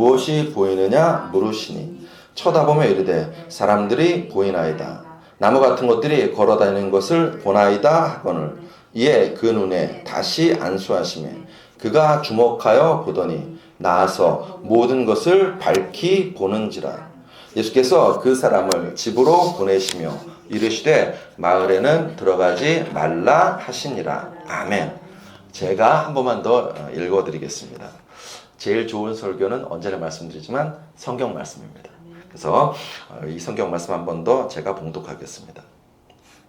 무엇이 보이느냐 물으시니 쳐다보며 이르되 사람들이 보이나이다. 나무 같은 것들이 걸어다니는 것을 보나이다 하거늘 이에 그 눈에 다시 안수하시매 그가 주목하여 보더니 나아서 모든 것을 밝히 보는지라. 예수께서 그 사람을 집으로 보내시며 이르시되 마을에는 들어가지 말라 하시니라. 아멘. 제가 한 번만 더 읽어드리겠습니다. 제일 좋은 설교는 언제나 말씀드리지만 성경 말씀입니다. 그래서 이 성경 말씀 한 번 더 제가 봉독하겠습니다.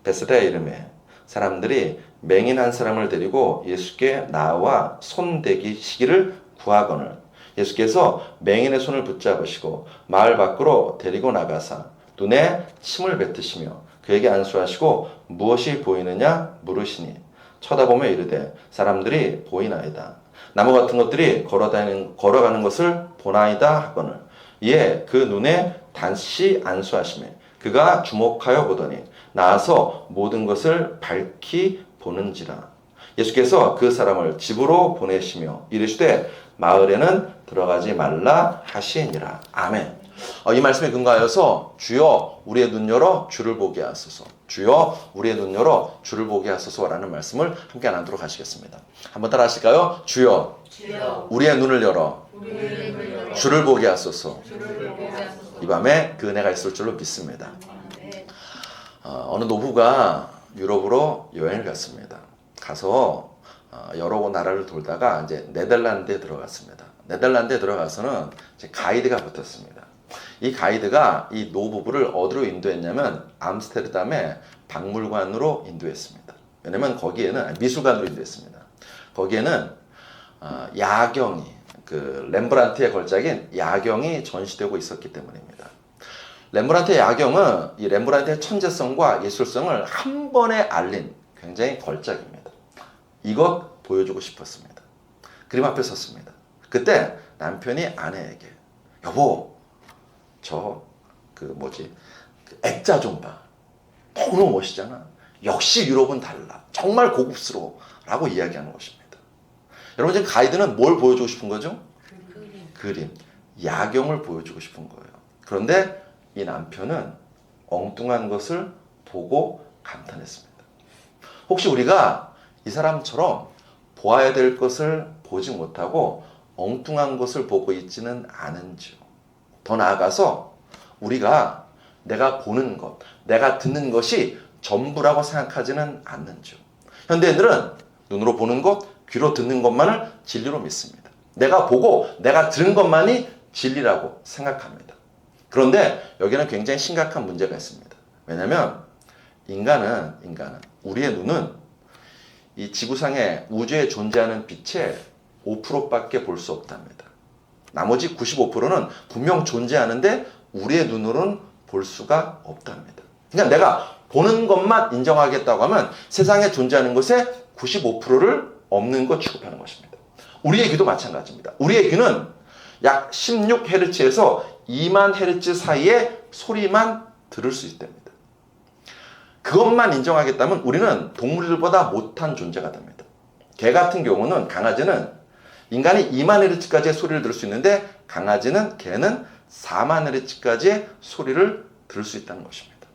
베스다의 이름에 사람들이 맹인한 사람을 데리고 예수께 나와 손대기시기를 구하거늘 예수께서 맹인의 손을 붙잡으시고 마을 밖으로 데리고 나가사 눈에 침을 뱉으시며 그에게 안수하시고 무엇이 보이느냐 물으시니 쳐다보며 이르되 사람들이 보이나이다. 나무 같은 것들이 걸어가는 것을 보나이다 하거늘 이에 그 눈에 다시 안수하시매 그가 주목하여 보더니 나아서 모든 것을 밝히 보는지라. 예수께서 그 사람을 집으로 보내시며 이르시되 마을에는 들어가지 말라 하시니라. 아멘. 이 말씀에 근거하여서 주여 우리의 눈 열어 주를 보게 하소서, 주여 우리의 눈 열어 주를 보게 하소서라는 말씀을 함께 나누도록 하시겠습니다. 한번 따라 하실까요? 주여, 우리의 눈을 열어 주를 보게 하소서. 이 밤에 그 은혜가 있을 줄로 믿습니다. 어느 노부가 유럽으로 여행을 갔습니다. 가서 여러 나라를 돌다가 이제 네덜란드에 들어갔습니다. 네덜란드에 들어가서는 이제 가이드가 붙었습니다. 이 가이드가 이 노부부를 어디로 인도했냐면 암스테르담의 박물관으로 인도했습니다. 왜냐면 거기에는 미술관으로 인도했습니다. 거기에는 야경이 그 렘브란트의 걸작인 야경이 전시되고 있었기 때문입니다. 렘브란트의 야경은 이 렘브란트의 천재성과 예술성을 한 번에 알린 굉장히 걸작입니다. 이것 보여주고 싶었습니다. 그림 앞에 섰습니다. 그때 남편이 아내에게 여보 그 액자 좀 봐. 너무 멋있잖아. 역시 유럽은 달라. 정말 고급스러워. 라고 이야기하는 것입니다. 여러분 지금 가이드는 뭘 보여주고 싶은 거죠? 그림. 야경을 보여주고 싶은 거예요. 그런데 이 남편은 엉뚱한 것을 보고 감탄했습니다. 혹시 우리가 이 사람처럼 보아야 될 것을 보지 못하고 엉뚱한 것을 보고 있지는 않은지요. 더 나아가서 우리가 내가 보는 것, 내가 듣는 것이 전부라고 생각하지는 않는지요. 현대인들은 눈으로 보는 것, 귀로 듣는 것만을 진리로 믿습니다. 내가 보고 내가 들은 것만이 진리라고 생각합니다. 그런데 여기는 굉장히 심각한 문제가 있습니다. 왜냐하면 인간은 우리의 눈은 이 지구상의 우주에 존재하는 빛의 5%밖에 볼 수 없답니다. 나머지 95%는 분명 존재하는데 우리의 눈으로는 볼 수가 없답니다. 그러니까 내가 보는 것만 인정하겠다고 하면 세상에 존재하는 것의 95%를 없는 것 취급하는 것입니다. 우리의 귀도 마찬가지입니다. 우리의 귀는 약 16Hz에서 2만 Hz 사이의 소리만 들을 수 있답니다. 그것만 인정하겠다면 우리는 동물들보다 못한 존재가 됩니다. 개 같은 경우는 강아지는 인간이 2만 Hz까지의 소리를 들을 수 있는데 개는 4만 Hz까지의 소리를 들을 수 있다는 것입니다.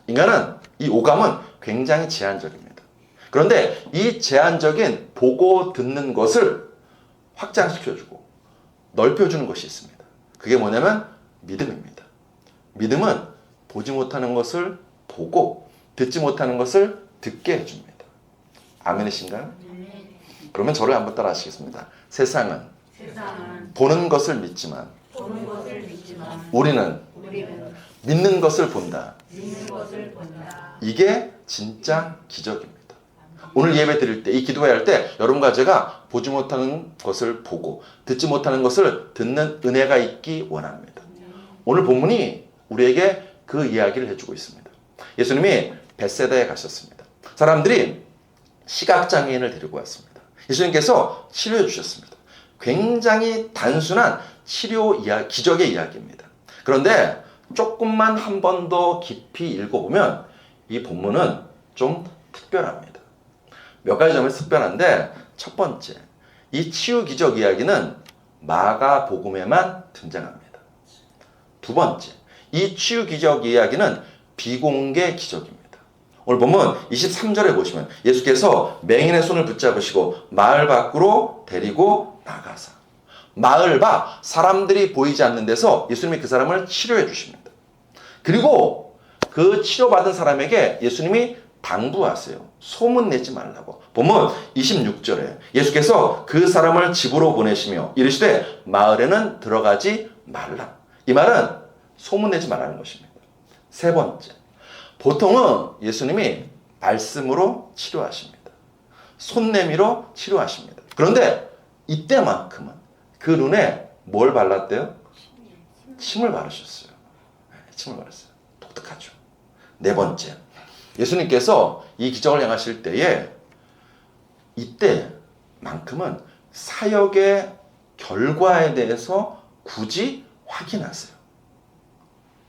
인간은 이 오감은 굉장히 제한적입니다. 그런데 이 제한적인 보고 듣는 것을 확장시켜주고 넓혀주는 것이 있습니다. 그게 뭐냐면 믿음입니다. 믿음은 보지 못하는 것을 보고 듣지 못하는 것을 듣게 해줍니다. 아멘이신가요? 그러면 저를 한번 따라 하시겠습니다. 세상은 보는 것을 믿지만 우리는 믿는 것을 본다. 이게 진짜 기적입니다. 오늘 예배 드릴 때, 이 기도회 할 때 여러분과 제가 보지 못하는 것을 보고 듣지 못하는 것을 듣는 은혜가 있기 원합니다. 오늘 본문이 우리에게 그 이야기를 해주고 있습니다. 예수님이 벳세다에 가셨습니다. 사람들이 시각장애인을 데리고 왔습니다. 예수님께서 치료해 주셨습니다. 굉장히 단순한 기적의 이야기입니다. 그런데 조금만 한 번 더 깊이 읽어보면 이 본문은 좀 특별합니다. 몇 가지 점에서 특별한데 첫 번째, 이 치유 기적 이야기는 마가복음에만 등장합니다. 두 번째, 이 치유 기적 이야기는 비공개 기적입니다. 오늘 보면 23절에 보시면 예수께서 맹인의 손을 붙잡으시고 마을 밖으로 데리고 나가사, 마을 밖 사람들이 보이지 않는 데서 예수님이 그 사람을 치료해 주십니다. 그리고 그 치료받은 사람에게 예수님이 당부하세요. 소문내지 말라고. 보면 26절에 예수께서 그 사람을 집으로 보내시며 이르시되 마을에는 들어가지 말라. 이 말은 소문내지 말라는 것입니다. 세 번째, 보통은 예수님이 말씀으로 치료하십니다. 손내미로 치료하십니다. 그런데 이때만큼은 그 눈에 뭘 발랐대요? 침을 바르셨어요. 침을 바르셨어요. 독특하죠. 네 번째, 예수님께서 이 기적을 행하실 때에 이때만큼은 사역의 결과에 대해서 굳이 확인하세요.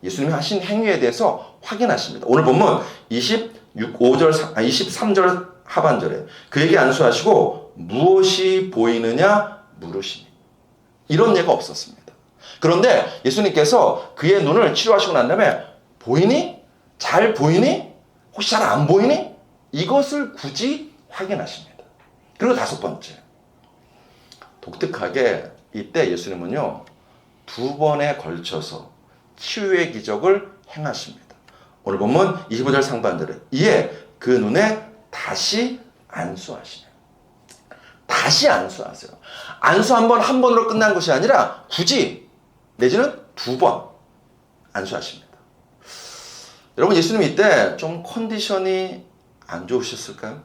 예수님이 하신 행위에 대해서 확인하십니다. 오늘 보면 23절 하반절에 그에게 안수하시고 무엇이 보이느냐 물으시니, 이런 예가 없었습니다. 그런데 예수님께서 그의 눈을 치료하시고 난 다음에 보이니? 잘 보이니? 혹시 잘 안 보이니? 이것을 굳이 확인하십니다. 그리고 다섯 번째, 독특하게 이때 예수님은요, 두 번에 걸쳐서 치유의 기적을 행하십니다. 오늘 보면 25절 상반절에 이에 그 눈에 다시 안수하시네요. 다시 안수하세요. 안수 한 번으로 끝난 것이 아니라 굳이 내지는 두 번 안수하십니다. 여러분, 예수님 이때 좀 컨디션이 안 좋으셨을까요?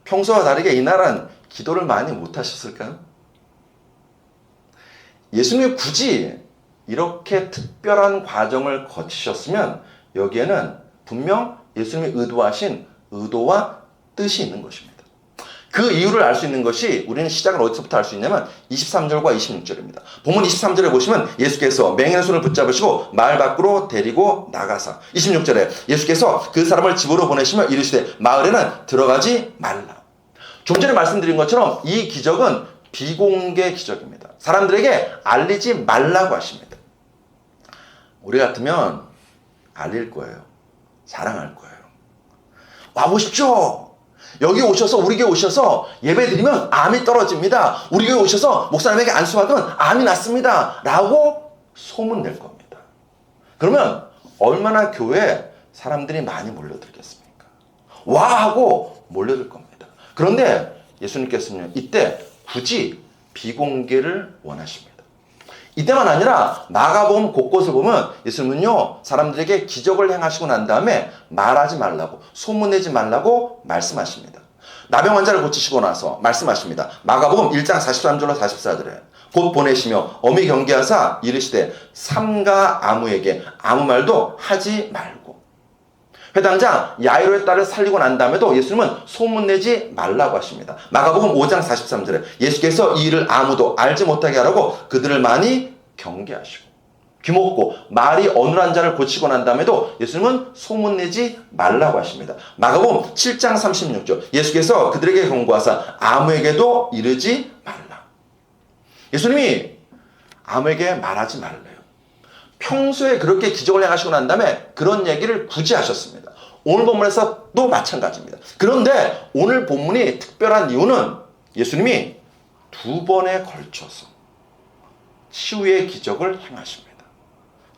평소와 다르게 이날은 기도를 많이 못 하셨을까요? 예수님이 굳이 이렇게 특별한 과정을 거치셨으면 여기에는 분명 예수님이 의도하신 의도와 뜻이 있는 것입니다. 그 이유를 알 수 있는 것이, 우리는 시작을 어디서부터 알 수 있냐면 23절과 26절입니다. 본문 23절에 보시면 예수께서 맹인의 손을 붙잡으시고 마을 밖으로 데리고 나가사, 26절에 예수께서 그 사람을 집으로 보내시며 이르시되 마을에는 들어가지 말라. 좀 전에 말씀드린 것처럼 이 기적은 비공개 기적입니다. 사람들에게 알리지 말라고 하십니다. 우리 같으면 알릴 거예요. 자랑할 거예요. 와보십시오. 여기 오셔서, 우리 교회 오셔서 예배 드리면 암이 떨어집니다. 우리 교회 오셔서 목사님에게 안수받으면 암이 낫습니다. 라고 소문낼 겁니다. 그러면 얼마나 교회에 사람들이 많이 몰려들겠습니까? 와! 하고 몰려들 겁니다. 그런데 예수님께서는 이때 굳이 비공개를 원하십니다. 이때만 아니라 마가복음 곳곳을 보면 예수님은요, 사람들에게 기적을 행하시고 난 다음에 말하지 말라고, 소문내지 말라고 말씀하십니다. 나병 환자를 고치시고 나서 말씀하십니다. 마가복음 1장 43절로 44절에 곧 보내시며 엄히 경계하사 이르시되 삼가 아무에게 아무 말도 하지 말고. 회당장 야이로의 딸을 살리고 난 다음에도 예수님은 소문내지 말라고 하십니다. 마가복음 5장 43절에 예수께서 이 일을 아무도 알지 못하게 하라고 그들을 많이 경계하시고, 귀먹고 말이 어눌한 자를 고치고 난 다음에도 예수님은 소문내지 말라고 하십니다. 마가복음 7장 36절 예수께서 그들에게 경고하사 아무에게도 이르지 말라. 예수님이 아무에게 말하지 말래요. 평소에 그렇게 기적을 행하시고 난 다음에 그런 얘기를 굳이 하셨습니다. 오늘 본문에서도 마찬가지입니다. 그런데 오늘 본문이 특별한 이유는 예수님이 두 번에 걸쳐서 치유의 기적을 행하십니다.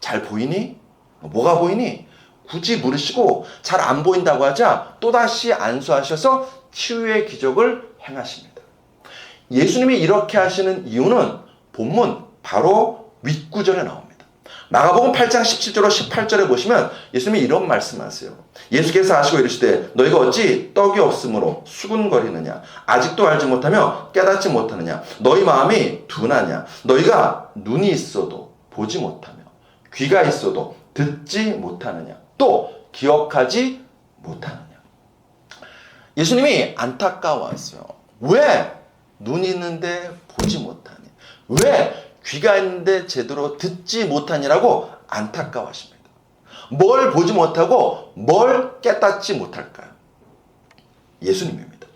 잘 보이니? 뭐가 보이니? 굳이 물으시고 잘 안 보인다고 하자 또다시 안수하셔서 치유의 기적을 행하십니다. 예수님이 이렇게 하시는 이유는 본문 바로 윗구절에 나옵니다. 마가복음 8장 17절로 18절에 보시면 예수님이 이런 말씀하세요. 예수께서 하시고 이르시되 너희가 어찌 떡이 없으므로 수군거리느냐, 아직도 알지 못하며 깨닫지 못하느냐, 너희 마음이 둔하냐, 너희가 눈이 있어도 보지 못하며 귀가 있어도 듣지 못하느냐, 또 기억하지 못하느냐. 예수님이 안타까워하세요. 왜 눈이 있는데 보지 못하니? 왜 귀가 있는데 제대로 듣지 못하니라고 안타까워하십니다. 뭘 보지 못하고 뭘 깨닫지 못할까요? 예수님입니다.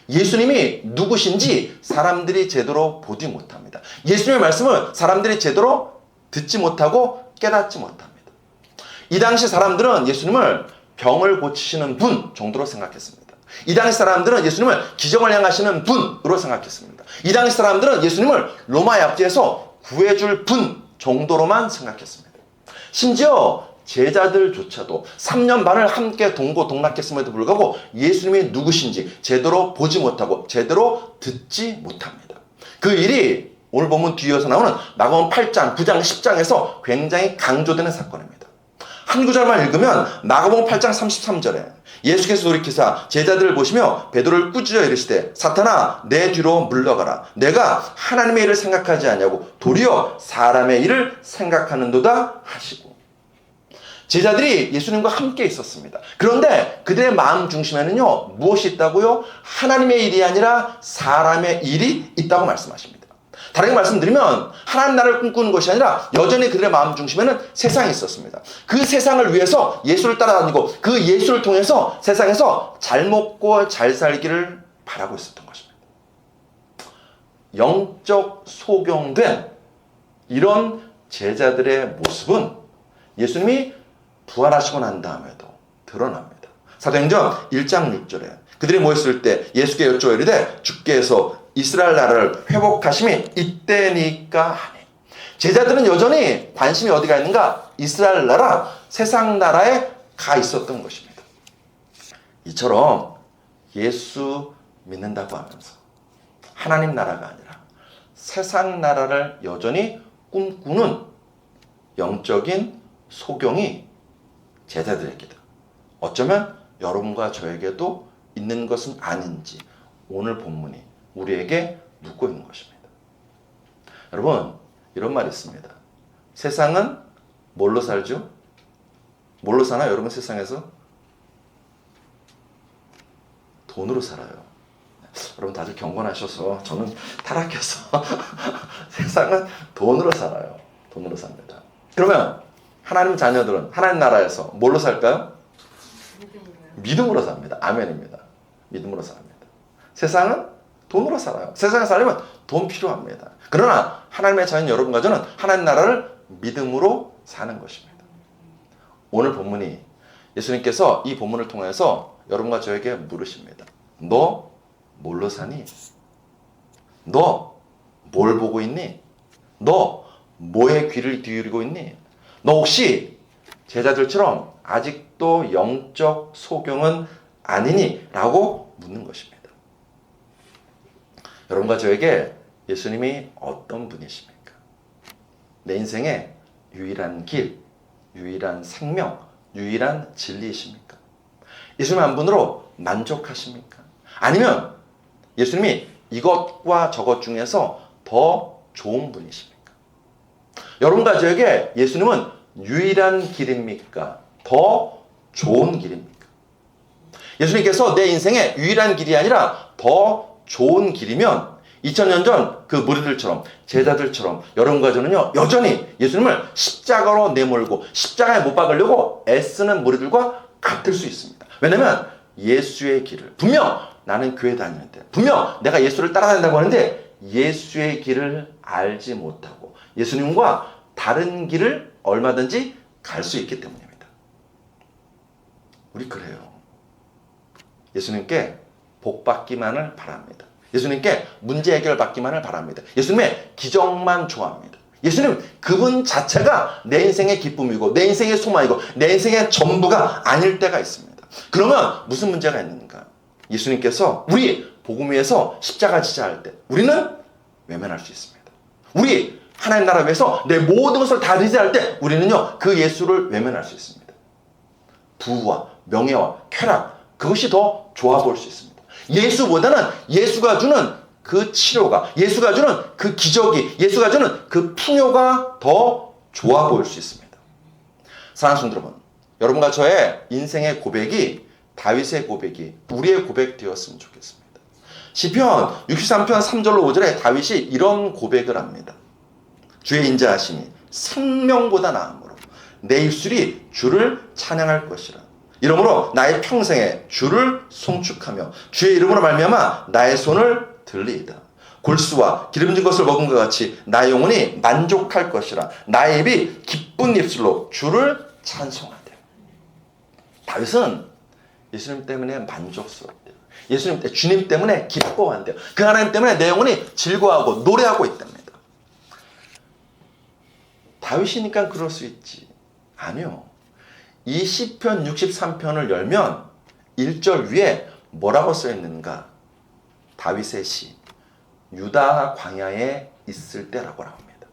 예수님이 누구신지 사람들이 제대로 보지 못합니다. 예수님의 말씀을 사람들이 제대로 듣지 못하고 깨닫지 못합니다. 이 당시 사람들은 예수님을 병을 고치시는 분 정도로 생각했습니다. 이 당시 사람들은 예수님을 기적을 행하시는 분으로 생각했습니다. 이 당시 사람들은 예수님을 로마 약지에서 구해줄 분 정도로만 생각했습니다. 심지어 제자들조차도 3년 반을 함께 동고동락했음에도 불구하고 예수님이 누구신지 제대로 보지 못하고 제대로 듣지 못합니다. 그 일이 오늘 본문 뒤이어서 나오는 마가복음 8장, 9장, 10장에서 굉장히 강조되는 사건입니다. 한 구절만 읽으면 마가복음 8장 33절에 예수께서 돌이키사 제자들을 보시며 베드로를 꾸짖어 이르시되 사탄아 내 뒤로 물러가라. 내가 하나님의 일을 생각하지 않냐고 도리어 사람의 일을 생각하는도다 하시고. 제자들이 예수님과 함께 있었습니다. 그런데 그들의 마음 중심에는요 무엇이 있다고요? 하나님의 일이 아니라 사람의 일이 있다고 말씀하십니다. 다르게 말씀드리면 하나님 나라를 꿈꾸는 것이 아니라 여전히 그들의 마음 중심에는 세상이 있었습니다. 그 세상을 위해서 예수를 따라다니고 그 예수를 통해서 세상에서 잘 먹고 잘 살기를 바라고 있었던 것입니다. 영적 소경된 이런 제자들의 모습은 예수님이 부활하시고 난 다음에도 드러납니다. 사도행전 1장 6절에 그들이 모였을 때 예수께 여쭈어 이르되 주께서 이스라엘 나라를 회복하심이 이때니까 하니. 제자들은 여전히 관심이 어디가 있는가? 이스라엘 나라, 세상 나라에 가 있었던 것입니다. 이처럼 예수 믿는다고 하면서 하나님 나라가 아니라 세상 나라를 여전히 꿈꾸는 영적인 소경이 제자들에게도 어쩌면 여러분과 저에게도 있는 것은 아닌지 오늘 본문이 우리에게 묻고 있는 것입니다. 여러분, 이런 말이 있습니다. 세상은 뭘로 살죠? 뭘로 사나요? 여러분 세상에서? 돈으로 살아요. 여러분 다들 경건하셔서 저는 타락해서 세상은 돈으로 살아요. 돈으로 삽니다. 그러면 하나님 자녀들은 하나님 나라에서 뭘로 살까요? 믿음으로 삽니다. 아멘입니다. 믿음으로 삽니다. 세상은 돈으로 살아요. 세상에 살려면 돈 필요합니다. 그러나 하나님의 자녀 여러분과 저는 하나님 나라를 믿음으로 사는 것입니다. 오늘 본문이 예수님께서 이 본문을 통해서 여러분과 저에게 물으십니다. 너 뭘로 사니? 너 뭘 보고 있니? 너 뭐에 귀를 기울이고 있니? 너 혹시 제자들처럼 아직도 영적 소경은 아니니? 라고 묻는 것입니다. 여러분과 저에게 예수님이 어떤 분이십니까? 내 인생의 유일한 길, 유일한 생명, 유일한 진리이십니까? 예수님 한 분으로 만족하십니까? 아니면 예수님이 이것과 저것 중에서 더 좋은 분이십니까? 여러분과 저에게 예수님은 유일한 길입니까? 더 좋은 길입니까? 예수님께서 내 인생의 유일한 길이 아니라 더 좋은 길이면 2000년 전 그 무리들처럼 제자들처럼 여러분과 저는요 여전히 예수님을 십자가로 내몰고 십자가에 못 박으려고 애쓰는 무리들과 같을 수 있습니다. 왜냐하면 예수의 길을 분명 나는 교회 다니는데 분명 내가 예수를 따라다닌다고 하는데 예수의 길을 알지 못하고 예수님과 다른 길을 얼마든지 갈 수 있기 때문입니다. 우리 그래요. 예수님께 복 받기만을 바랍니다. 예수님께 문제 해결 받기만을 바랍니다. 예수님의 기적만 좋아합니다. 예수님 그분 자체가 내 인생의 기쁨이고 내 인생의 소망이고 내 인생의 전부가 아닐 때가 있습니다. 그러면 무슨 문제가 있는가? 예수님께서 우리 복음 위에서 십자가 지자할 때 우리는 외면할 수 있습니다. 우리 하나님 나라 위해서 내 모든 것을 다 의지할 때 우리는요 그 예수를 외면할 수 있습니다. 부와 명예와 쾌락 그것이 더 좋아 보일 수 있습니다. 예수보다는 예수가 주는 그 치료가, 예수가 주는 그 기적이, 예수가 주는 그 풍요가 더 좋아 보일 수 있습니다. 사랑하는 성도 여러분, 여러분과 저의 인생의 고백이 다윗의 고백이 우리의 고백 되었으면 좋겠습니다. 시편 63편 3절로 5절에 다윗이 이런 고백을 합니다. 주의 인자하심이 생명보다 나음으로 내 입술이 주를 찬양할 것이라. 이러므로 나의 평생에 주를 송축하며 주의 이름으로 말미암아 나의 손을 들리이다. 골수와 기름진 것을 먹은 것 같이 나의 영혼이 만족할 것이라. 나의 입이 기쁜 입술로 주를 찬송하되. 다윗은 예수님 때문에 만족스럽대요. 주님 때문에 기뻐한대요. 그 하나님 때문에 내 영혼이 즐거워하고 노래하고 있답니다. 다윗이니까 그럴 수 있지. 아니요. 이 시편 63편을 열면 1절 위에 뭐라고 써 있는가? 다윗의 시, 유다 광야에 있을 때라고 합니다.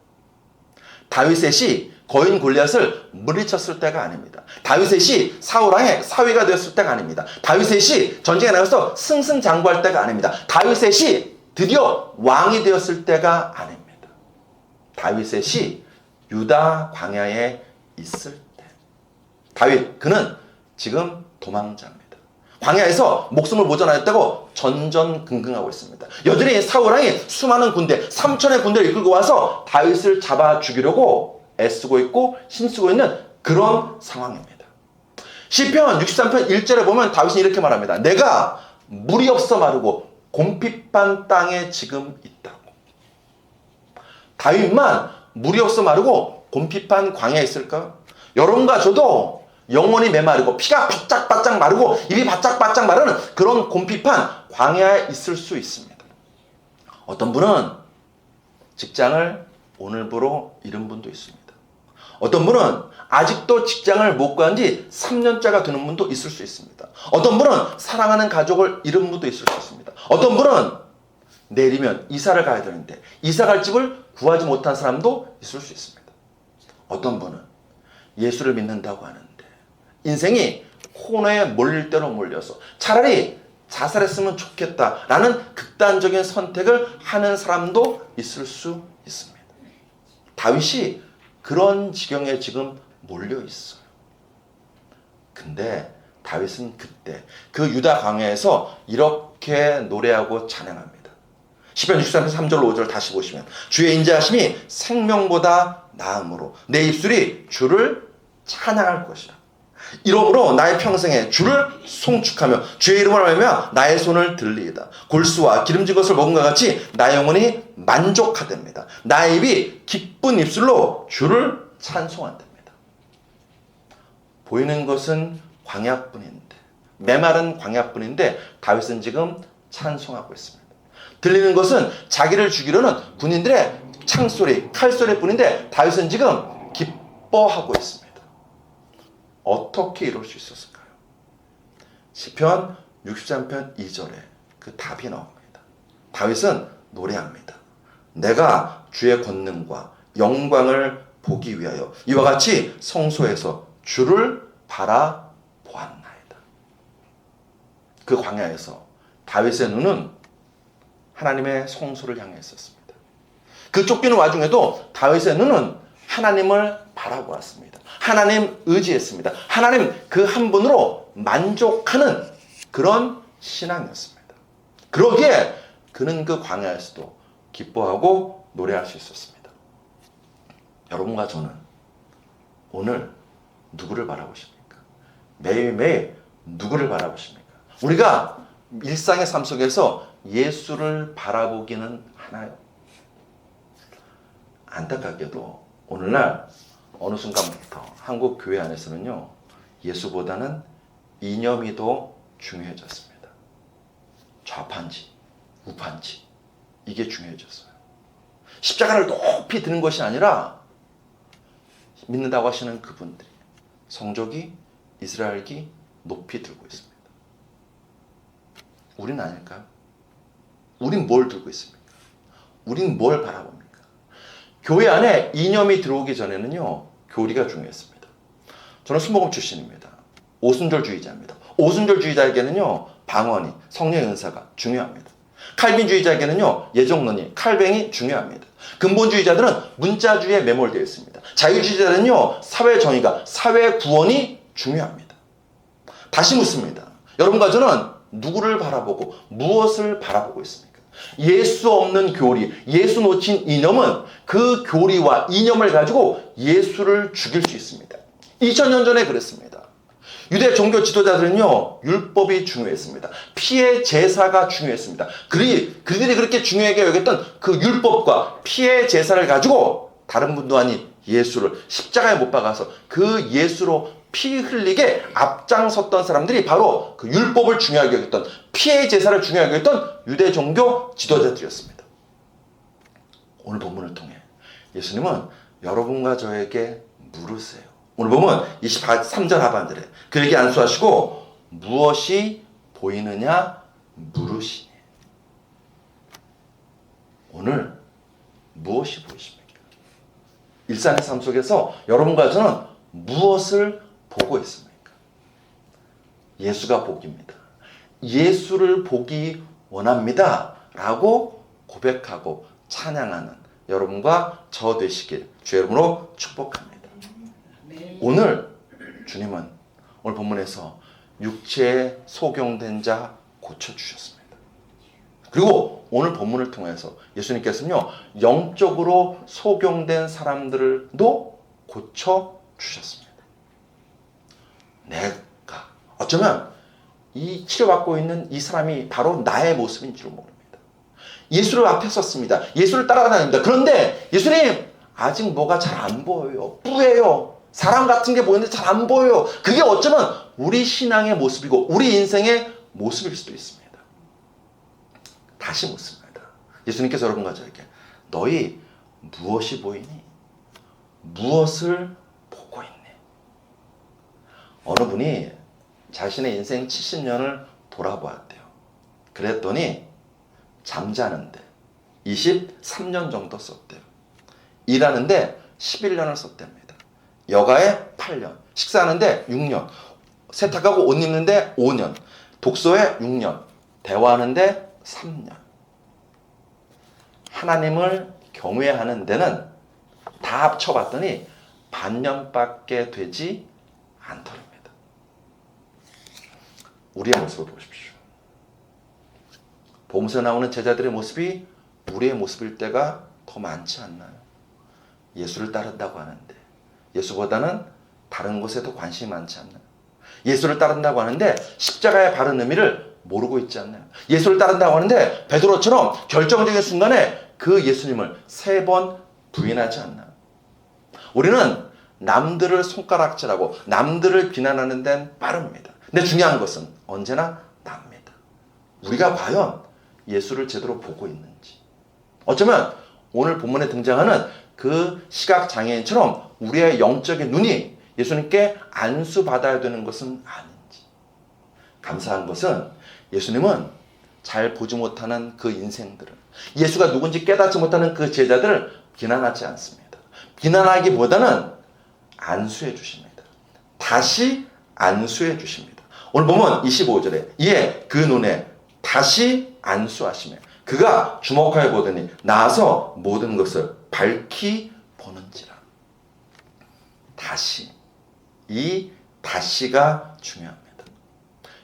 다윗의 시, 거인 골리앗을 물리쳤을 때가 아닙니다. 다윗의 시, 사울왕의 사위가 되었을 때가 아닙니다. 다윗의 시, 전쟁에 나가서 승승장구할 때가 아닙니다. 다윗의 시, 드디어 왕이 되었을 때가 아닙니다. 다윗의 시, 유다 광야에 있을 때. 다윗, 그는 지금 도망자입니다. 광야에서 목숨을 모전하였다고 전전긍긍하고 있습니다. 여전히 사울왕이 수많은 군대, 3천의 군대를 이끌고 와서 다윗을 잡아 죽이려고 애쓰고 있고 힘쓰고 있는 그런 상황입니다. 시편 63편 1절에 보면 다윗이 이렇게 말합니다. 내가 물이 없어 마르고 곰핍한 땅에 지금 있다고. 다윗만 물이 없어 마르고 곰핍한 광야에 있을까? 여러분과 저도 영혼이 메마르고 피가 바짝바짝 마르고 입이 바짝바짝 마르는 그런 곰핍한 광야에 있을 수 있습니다. 어떤 분은 직장을 오늘부로 잃은 분도 있습니다. 어떤 분은 아직도 직장을 못 구한 지 3년째가 되는 분도 있을 수 있습니다. 어떤 분은 사랑하는 가족을 잃은 분도 있을 수 있습니다. 어떤 분은 내일이면 이사를 가야 되는데 이사 갈 집을 구하지 못한 사람도 있을 수 있습니다. 어떤 분은 예수를 믿는다고 하는데 인생이 코너에 몰릴 대로 몰려서 차라리 자살했으면 좋겠다라는 극단적인 선택을 하는 사람도 있을 수 있습니다. 다윗이 그런 지경에 지금 몰려 있어요. 근데 다윗은 그때 그 유다 광야에서 이렇게 노래하고 찬양합니다. 시편 63편 3절 5절 다시 보시면 주의 인자하심이 생명보다 나음으로 내 입술이 주를 찬양할 것이라. 이러므로 나의 평생에 주를 송축하며 주의 이름을 알며 나의 손을 들리이다. 골수와 기름진 것을 먹은 것 같이 나의 영혼이 만족하답니다. 나의 입이 기쁜 입술로 주를 찬송한답니다. 보이는 것은 광야뿐인데, 메마른 광야뿐인데 다윗은 지금 찬송하고 있습니다. 들리는 것은 자기를 죽이려는 군인들의 창소리, 칼소리뿐인데 다윗은 지금 기뻐하고 있습니다. 어떻게 이럴 수 있었을까요? 시편 63편 2절에 그 답이 나옵니다. 다윗은 노래합니다. 내가 주의 권능과 영광을 보기 위하여 이와 같이 성소에서 주를 바라보았나이다. 그 광야에서 다윗의 눈은 하나님의 성소를 향해 있었습니다. 그 쫓기는 와중에도 다윗의 눈은 하나님을 바라보았습니다. 하나님 의지했습니다. 하나님 그 한 분으로 만족하는 그런 신앙이었습니다. 그러기에 그는 그 광야에서도 기뻐하고 노래할 수 있었습니다. 여러분과 저는 오늘 누구를 바라보십니까? 매일매일 누구를 바라보십니까? 우리가 일상의 삶 속에서 예수를 바라보기는 하나요? 안타깝게도 오늘날 어느 순간부터 한국 교회 안에서는요, 예수보다는 이념이 더 중요해졌습니다. 좌판지, 우판지, 이게 중요해졌어요. 십자가를 높이 드는 것이 아니라 믿는다고 하시는 그분들이 성적이 이스라엘기 높이 들고 있습니다. 우린 아닐까요? 우린 뭘 들고 있습니까? 우린 뭘 바라봅니까? 교회 안에 이념이 들어오기 전에는요, 교리가 중요했습니다. 저는 순복음 출신입니다. 오순절주의자입니다. 오순절주의자에게는요, 방언이, 성령의 은사가 중요합니다. 칼빈주의자에게는요, 예정론이, 칼뱅이 중요합니다. 근본주의자들은 문자주의에 매몰되어 있습니다. 자유주의자들은요, 사회정의가, 사회구원이 중요합니다. 다시 묻습니다. 여러분과 저는 누구를 바라보고 무엇을 바라보고 있습니까? 예수 없는 교리, 예수 놓친 이념은 그 교리와 이념을 가지고 예수를 죽일 수 있습니다. 2000년 전에 그랬습니다. 유대 종교 지도자들은요, 율법이 중요했습니다. 피의 제사가 중요했습니다. 그들이 그렇게 중요하게 여겼던 그 율법과 피의 제사를 가지고 다른 분도 아닌 예수를 십자가에 못 박아서 그 예수로 피 흘리게 앞장섰던 사람들이 바로 그 율법을 중요하게 여겼던, 피의 제사를 중요하게 여겼던 유대 종교 지도자들이었습니다. 오늘 본문을 통해 예수님은 여러분과 저에게 물으세요. 오늘 보면 23절 하반절에 그에게 안수하시고 무엇이 보이느냐 물으시니. 오늘 무엇이 보이십니까? 일상의 삶 속에서 여러분과 저는 무엇을 보고 있습니까? 예수가 복입니다. 예수를 보기 원합니다 라고 고백하고 찬양하는 여러분과 저 되시길 주의 이름으로 축복합니다. 오늘 주님은 오늘 본문에서 육체에 소경된 자 고쳐주셨습니다. 그리고 오늘 본문을 통해서 예수님께서는요, 영적으로 소경된 사람들도 고쳐주셨습니다. 내가 어쩌면 이 치료받고 있는 이 사람이 바로 나의 모습인 줄 모릅니다. 예수를 앞에 섰습니다. 예수를 따라다닙니다. 그런데 예수님 아직 뭐가 잘 안 보여요. 뿌예요. 사람 같은 게 보이는데 잘 안 보여요. 그게 어쩌면 우리 신앙의 모습이고 우리 인생의 모습일 수도 있습니다. 다시 묻습니다. 예수님께서 여러분과 저에게 너희 무엇이 보이니? 무엇을 보고 있니? 어느 분이 자신의 인생 70년을 돌아보았대요. 그랬더니 잠자는데 23년 정도 썼대요. 일하는데 11년을 썼답니다. 여가에 8년, 식사하는데 6년, 세탁하고 옷 입는데 5년, 독서에 6년, 대화하는데 3년. 하나님을 경외하는 데는 다 합쳐봤더니 반년밖에 되지 않더랍니다. 우리의 모습을 보십시오. 복음서에 나오는 제자들의 모습이 우리의 모습일 때가 더 많지 않나요? 예수를 따른다고 하는데 예수보다는 다른 것에 더 관심이 많지 않나요? 예수를 따른다고 하는데 십자가의 바른 의미를 모르고 있지 않나요? 예수를 따른다고 하는데 베드로처럼 결정적인 순간에 그 예수님을 3번 부인하지 않나요? 우리는 남들을 손가락질하고 남들을 비난하는 데는 빠릅니다. 근데 중요한 것은 언제나 납니다. 우리가 과연 예수를 제대로 보고 있는지. 어쩌면 오늘 본문에 등장하는 그 시각장애인처럼 우리의 영적인 눈이 예수님께 안수받아야 되는 것은 아닌지. 감사한 것은 예수님은 잘 보지 못하는 그 인생들을, 예수가 누군지 깨닫지 못하는 그 제자들을 비난하지 않습니다. 비난하기보다는 안수해 주십니다. 다시 안수해 주십니다. 오늘 보면 25절에 이에 그 눈에 다시 안수하시며 그가 주목하여 보더니 나아서 모든 것을 밝히 보는지라. 다시, 이 다시가 중요합니다.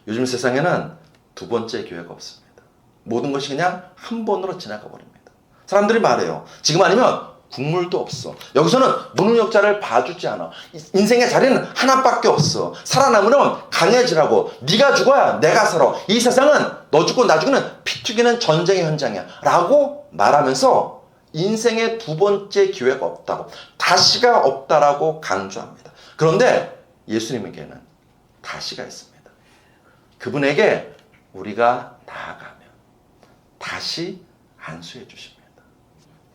요즘 세상에는 두 번째 기회가 없습니다. 모든 것이 그냥 한 번으로 지나가 버립니다. 사람들이 말해요. 지금 아니면 국물도 없어. 여기서는 무능력자를 봐주지 않아. 인생의 자리는 하나밖에 없어. 살아남으면 강해지라고. 네가 죽어야 내가 살아. 이 세상은 너 죽고 나 죽는 피 튀기는 전쟁의 현장이야 라고 말하면서 인생의 두 번째 기회가 없다고, 다시가 없다라고 강조합니다. 그런데 예수님에게는 다시가 있습니다. 그분에게 우리가 나아가면 다시 안수해 주십니다.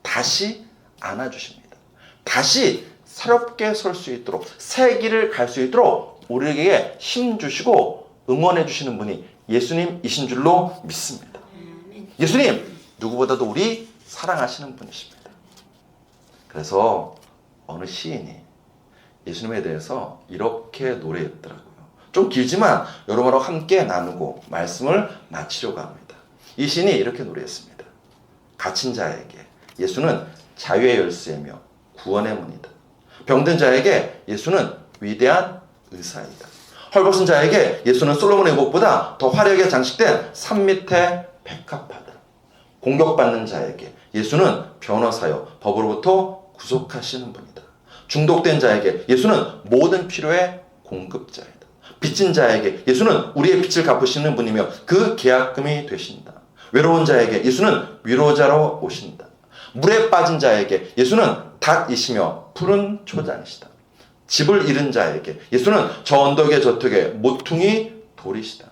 다시 안아주십니다. 다시 새롭게 설 수 있도록, 새 길을 갈 수 있도록 우리에게 힘 주시고 응원해 주시는 분이 예수님이신 줄로 믿습니다. 예수님, 누구보다도 우리 사랑하시는 분이십니다. 그래서 어느 시인이 예수님에 대해서 이렇게 노래했더라고요. 좀 길지만 여러분하고 함께 나누고 말씀을 마치려고 합니다. 이 시인이 이렇게 노래했습니다. 갇힌 자에게 예수는 자유의 열쇠이며 구원의 문이다. 병든 자에게 예수는 위대한 의사이다. 헐벗은 자에게 예수는 솔로몬의 의복보다 더 화려하게 장식된 산 밑의 백합화다. 공격받는 자에게 예수는 변호사여 법으로부터 구속하시는 분이다. 중독된 자에게 예수는 모든 필요의 공급자이다. 빚진 자에게 예수는 우리의 빚을 갚으시는 분이며 그 계약금이 되신다. 외로운 자에게 예수는 위로자로 오신다. 물에 빠진 자에게 예수는 닭이시며 푸른 초장이시다. 집을 잃은 자에게 예수는 저 언덕의 저택에 모퉁이 돌이시다.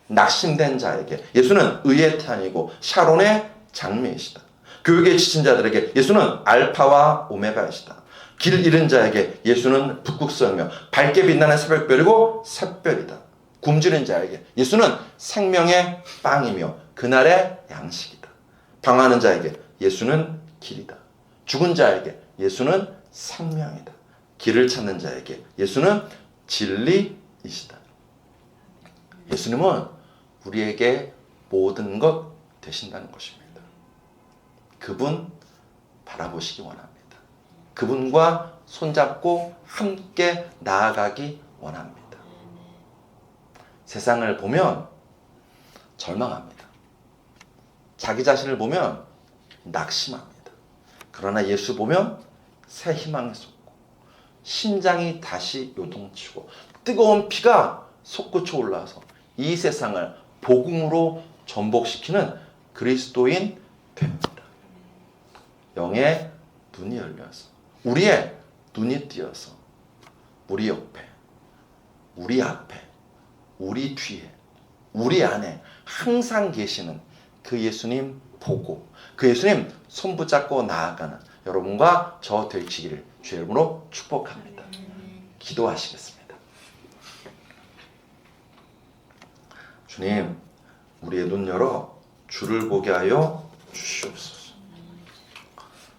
낙심된 자에게 예수는 의의 태양이고 샤론의 장미이시다. 교육에 지친 자들에게 예수는 알파와 오메가이시다. 길 잃은 자에게 예수는 북극성이며 밝게 빛나는 새벽별이고 샛별이다. 굶주린 자에게 예수는 생명의 빵이며 그날의 양식이다. 방황하는 자에게 예수는 길이다. 죽은 자에게 예수는 생명이다. 길을 찾는 자에게 예수는 진리이시다. 예수님은 우리에게 모든 것 되신다는 것입니다. 그분 바라보시기 원합니다. 그분과 손잡고 함께 나아가기 원합니다. 세상을 보면 절망합니다. 자기 자신을 보면 낙심합니다. 그러나 예수 보면 새 희망이 솟고 심장이 다시 요동치고 뜨거운 피가 솟구쳐 올라서 이 세상을 복음으로 전복시키는 그리스도인 됩니다. 영의 눈이 열려서 우리의 눈이 띄어서 우리 옆에, 우리 앞에, 우리 뒤에, 우리 안에 항상 계시는 그 예수님 보고 그 예수님 손붙잡고 나아가는 여러분과 저 되시기를 주의 이름으로 축복합니다. 기도하시겠습니다. 주님, 우리의 눈 열어 주를 보게 하여 주시옵소서.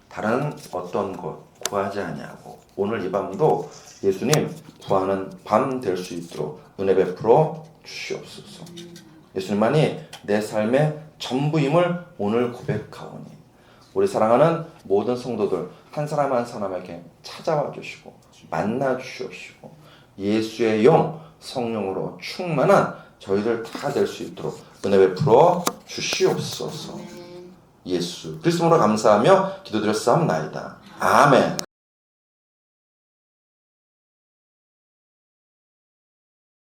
다른 어떤 것 구하지 아니하고 오늘 이 밤도 예수님 구하는 밤 될 수 있도록 은혜 베풀어 주시옵소서. 예수님만이 내 삶의 전부임을 오늘 고백하오니 우리 사랑하는 모든 성도들 한 사람 한 사람에게 찾아와 주시고 만나 주시옵시고 예수의 영 성령으로 충만한 저희들 다 될 수 있도록 은혜 베풀어 주시옵소서. 예수 그리스도로 감사하며 기도드렸사옵나이다. 아멘.